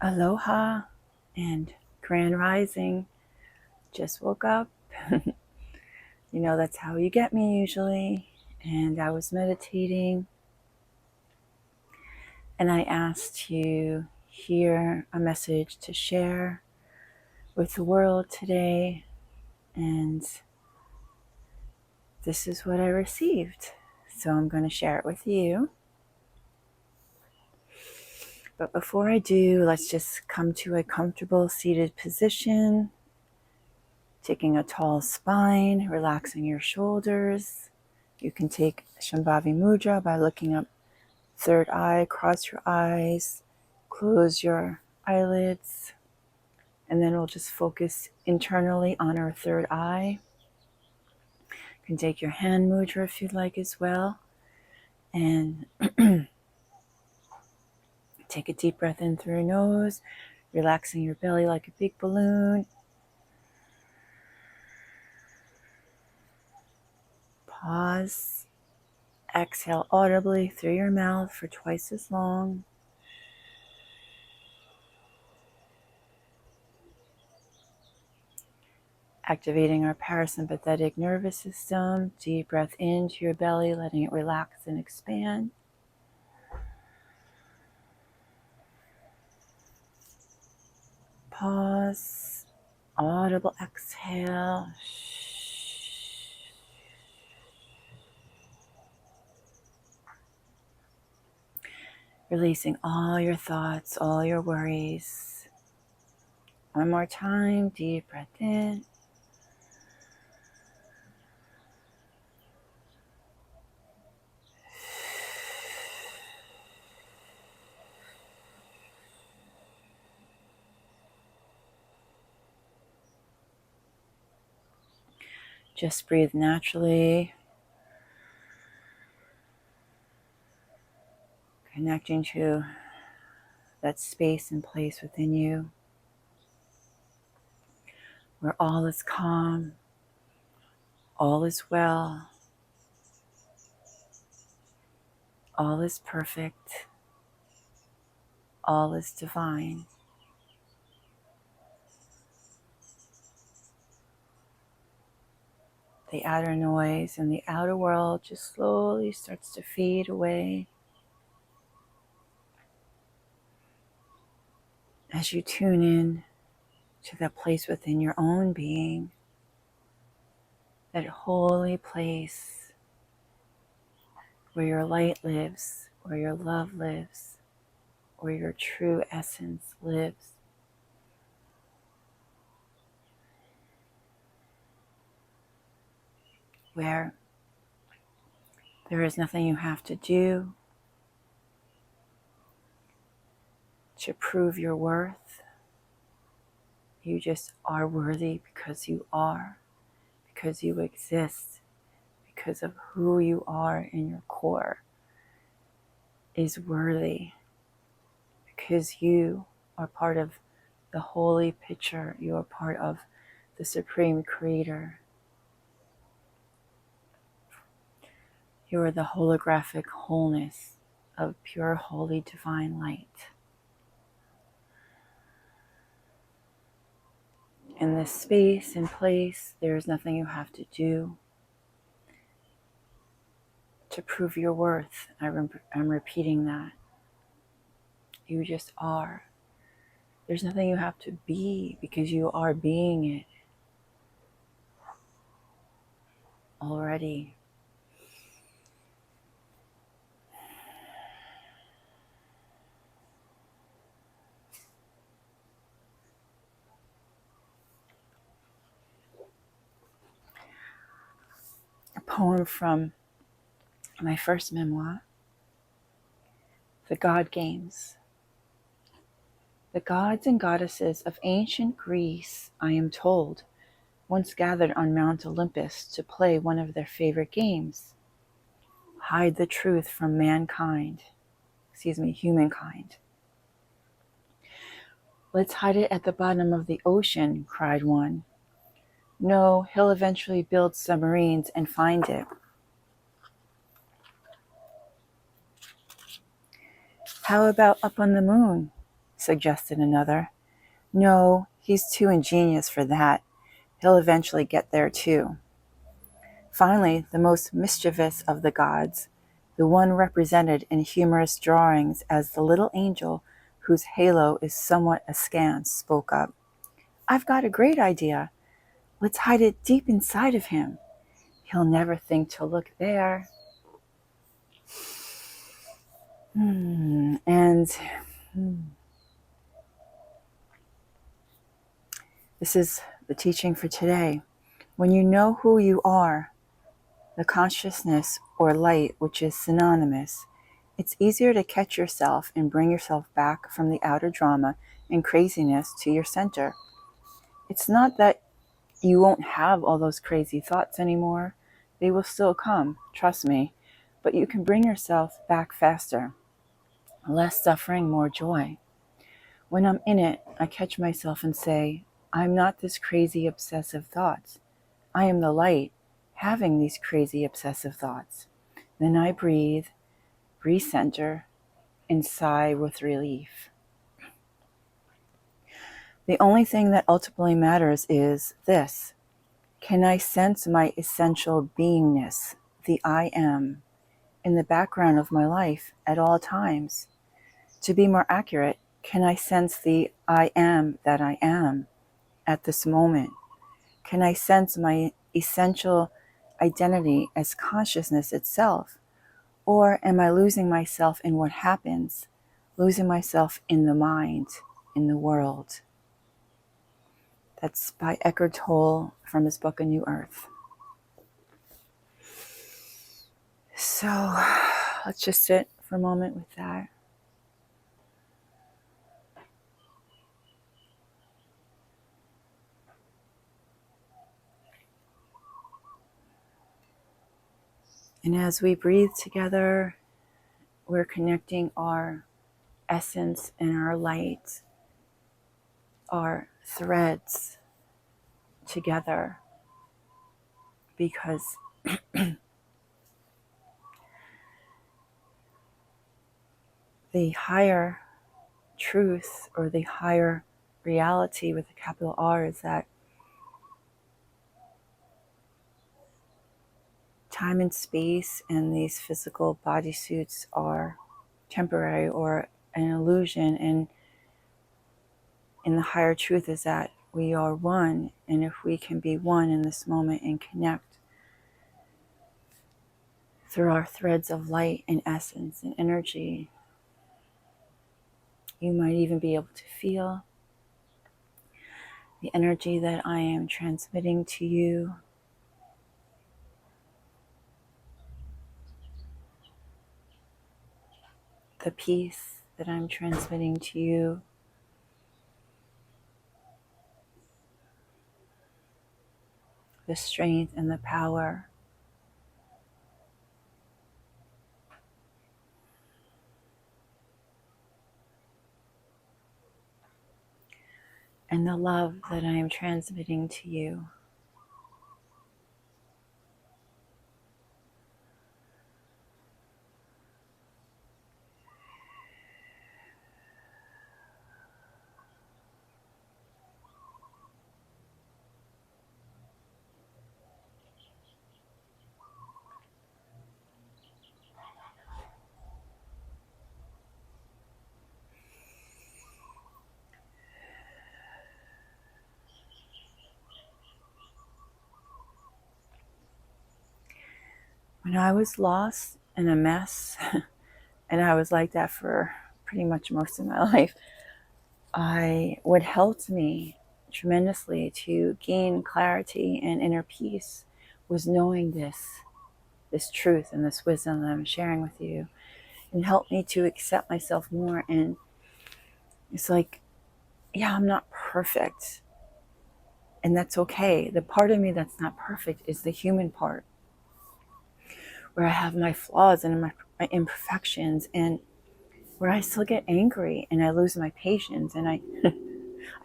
Aloha and grand rising. Just woke up. That's how you get me usually. And I was meditating and I asked to hear a message to share with the world today. And this is what I received. So I'm going to share it with you. But before I do, let's just come to a comfortable seated position. Taking a tall spine, relaxing your shoulders. You can take Shambhavi Mudra by looking up third eye, cross your eyes, close your eyelids, and then we'll just focus internally on our third eye. You can take your hand mudra if you'd like as well. And take a deep breath in through your nose, relaxing your belly like a big balloon. Pause. Exhale audibly through your mouth for twice as long. Activating our parasympathetic nervous system. Deep breath into your belly, letting it relax and expand. Pause. Audible exhale. Releasing all your thoughts, all your worries. One more time. Deep breath in. Just breathe naturally. Connecting to that space and place within you where all is calm, all is well, all is perfect, all is divine. The outer noise and the outer world just slowly starts to fade away as you tune in to that place within your own being, that holy place where your light lives, where your love lives, where your true essence lives. Where there is nothing you have to do to prove your worth. You just are worthy because you are, because you exist, because of who you are in your core is worthy, because you are part of the holy picture. You are part of the Supreme Creator. You are the holographic wholeness of pure, holy, divine light. In this space and place, there is nothing you have to do to prove your worth. I'm repeating that. You just are. There's nothing you have to be because you are being it already. A poem from my first memoir, The God Games. The gods and goddesses of ancient Greece, I am told, once gathered on Mount Olympus to play one of their favorite games. Hide the truth from humankind. Let's hide it at the bottom of the ocean, cried one. No, he'll eventually build submarines and find it. How about up on the moon? suggested another. No, he's too ingenious for that. He'll eventually get there too. Finally, the most mischievous of the gods, the one represented in humorous drawings as the little angel whose halo is somewhat askance, spoke up. I've got a great idea. Let's hide it deep inside of him. He'll never think to look there. This is the teaching for today. When you know who you are, the consciousness or light, which is synonymous, it's easier to catch yourself and bring yourself back from the outer drama and craziness to your center. It's not that you won't have all those crazy thoughts anymore. They will still come, trust me, but you can bring yourself back faster. Less suffering, more joy. When I'm in it, I catch myself and say, I'm not this crazy obsessive thoughts. I am the light having these crazy obsessive thoughts. Then I breathe, recenter, and sigh with relief. The only thing that ultimately matters is this. Can I sense my essential beingness, the I am, in the background of my life at all times? To be more accurate, can I sense the I am that I am at this moment? Can I sense my essential identity as consciousness itself? Or am I losing myself in what happens, losing myself in the mind, in the world? That's by Eckhart Tolle from his book, A New Earth. So let's just sit for a moment with that. And as we breathe together, we're connecting our essence and our light, our threads together, because the higher truth or the higher reality with a capital R is that time and space and these physical bodysuits are temporary or an illusion, and the higher truth is that we are one, and if we can be one in this moment and connect through our threads of light and essence and energy, you might even be able to feel the energy that I am transmitting to you. The peace that I'm transmitting to you. The strength and the power. And the love that I am transmitting to you. When I was lost and a mess, and I was like that for pretty much most of my life, what helped me tremendously to gain clarity and inner peace was knowing this truth and this wisdom that I'm sharing with you. It helped me to accept myself more. And it's like, yeah, I'm not perfect. And that's okay. The part of me that's not perfect is the human part, where I have my flaws and my imperfections, and where I still get angry and I lose my patience and I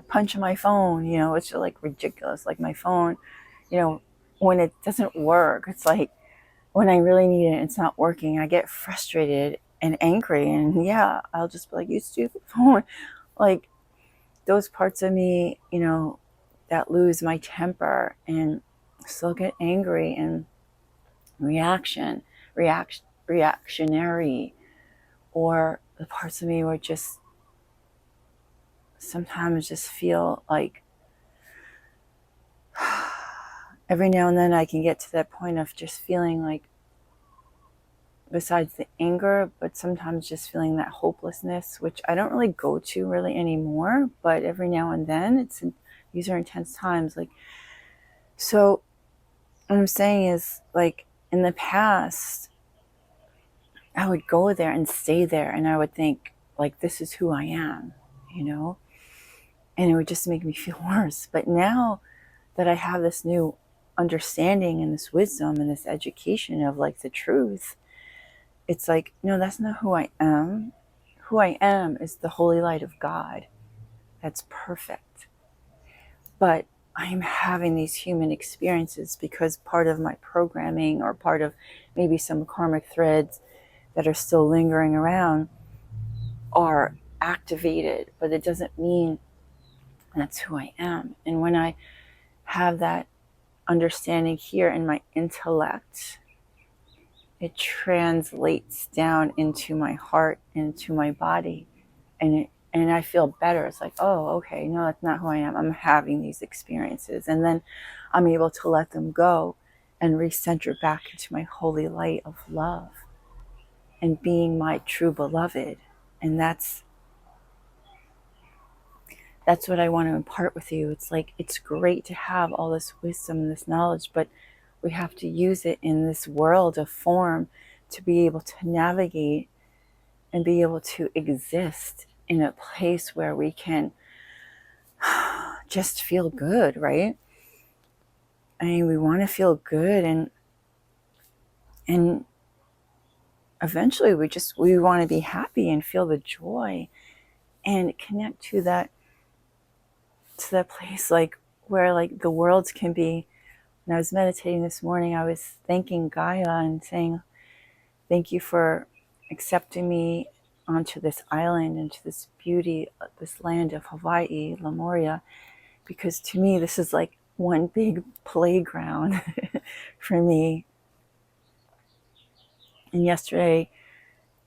punch my phone, it's like ridiculous. Like my phone, when it doesn't work, it's like when I really need it, it's not working. I get frustrated and angry, and yeah, I'll just be like, you stupid phone. like those parts of me, that lose my temper and still get angry and reactionary, or the parts of me where just sometimes just feel like every now and then I can get to that point of just feeling like, besides the anger, but sometimes just feeling that hopelessness, which I don't really go to really anymore, but every now and then these are intense times. Like, so what I'm saying is, like, in the past, I would go there and stay there and I would think, like, this is who I am, and it would just make me feel worse. But now that I have this new understanding and this wisdom and this education of, like, the truth, it's like, no, that's not who I am. Who I am is the holy light of God. That's perfect. But I'm having these human experiences because part of my programming, or part of maybe some karmic threads that are still lingering around, are activated, but it doesn't mean that's who I am. And when I have that understanding here in my intellect, it translates down into my heart, into my body, and I feel better. It's like, oh, okay, no, that's not who I am. I'm having these experiences, and then I'm able to let them go and recenter back into my holy light of love and being my true beloved. And that's what I want to impart with you. It's like, it's great to have all this wisdom and this knowledge, but we have to use it in this world of form to be able to navigate and be able to exist in a place where we can just feel good, right? I mean, we want to feel good, and eventually we want to be happy and feel the joy and connect to that place, like, where, like, the worlds can be. When I was meditating this morning, I was thanking Gaia and saying, thank you for accepting me onto this island, into this beauty, this land of Hawaii, Lemuria, because to me, this is like one big playground for me. And yesterday,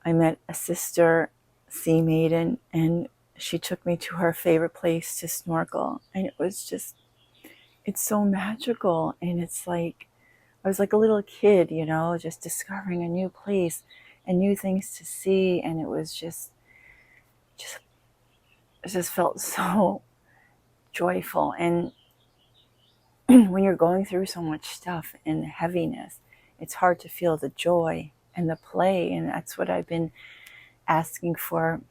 I met a sister sea maiden, and she took me to her favorite place to snorkel. And it was just, it's so magical. And it's like, I was like a little kid, just discovering a new place and new things to see. And it was it just felt so joyful. And when you're going through so much stuff and heaviness, it's hard to feel the joy and the play. And that's what I've been asking for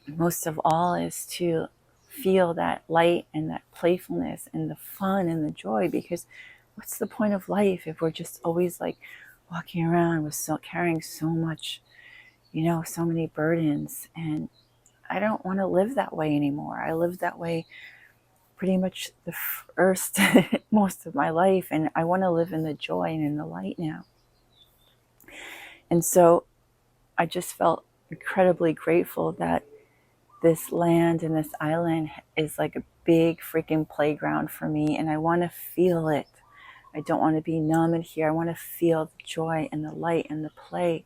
most of all, is to feel that light and that playfulness and the fun and the joy. Because what's the point of life if we're just always like walking around with carrying so much, so many burdens? And I don't want to live that way anymore. I lived that way pretty much the first most of my life, and I want to live in the joy and in the light now. And so I just felt incredibly grateful that this land and this island is like a big freaking playground for me, and I want to feel it. I don't want to be numb in here. I want to feel the joy and the light and the play.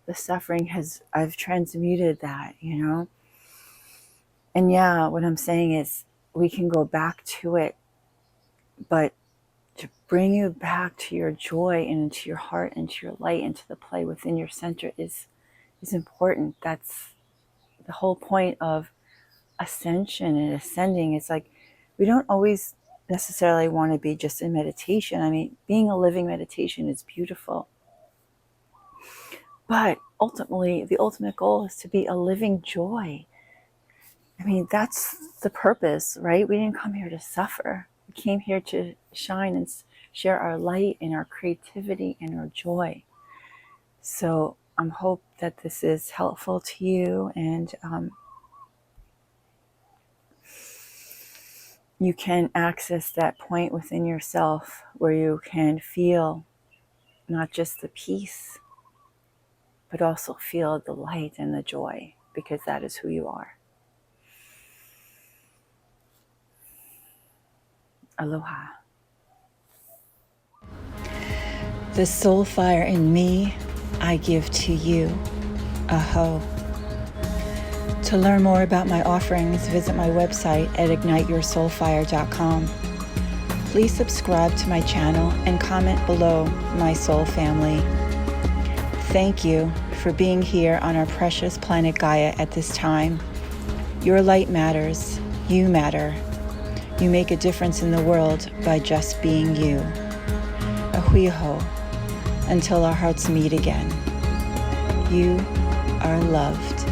The suffering I've transmuted that, And yeah, what I'm saying is we can go back to it, but to bring you back to your joy and into your heart, into your light, into the play within your center is important. That's the whole point of ascension and ascending. It's like, we don't always necessarily want to be just in meditation. I mean, being a living meditation is beautiful. But ultimately, the ultimate goal is to be a living joy. I mean, that's the purpose, right? We didn't come here to suffer. We came here to shine and share our light and our creativity and our joy. So I hope that this is helpful to you, and you can access that point within yourself where you can feel not just the peace, but also feel the light and the joy, because that is who you are. Aloha. The soul fire in me, I give to you. Aho. To learn more about my offerings, visit my website at igniteyoursoulfire.com. Please subscribe to my channel and comment below, my soul family. Thank you for being here on our precious planet Gaia at this time. Your light matters. You matter. You make a difference in the world by just being you. Ahuiho. Until our hearts meet again. You are loved.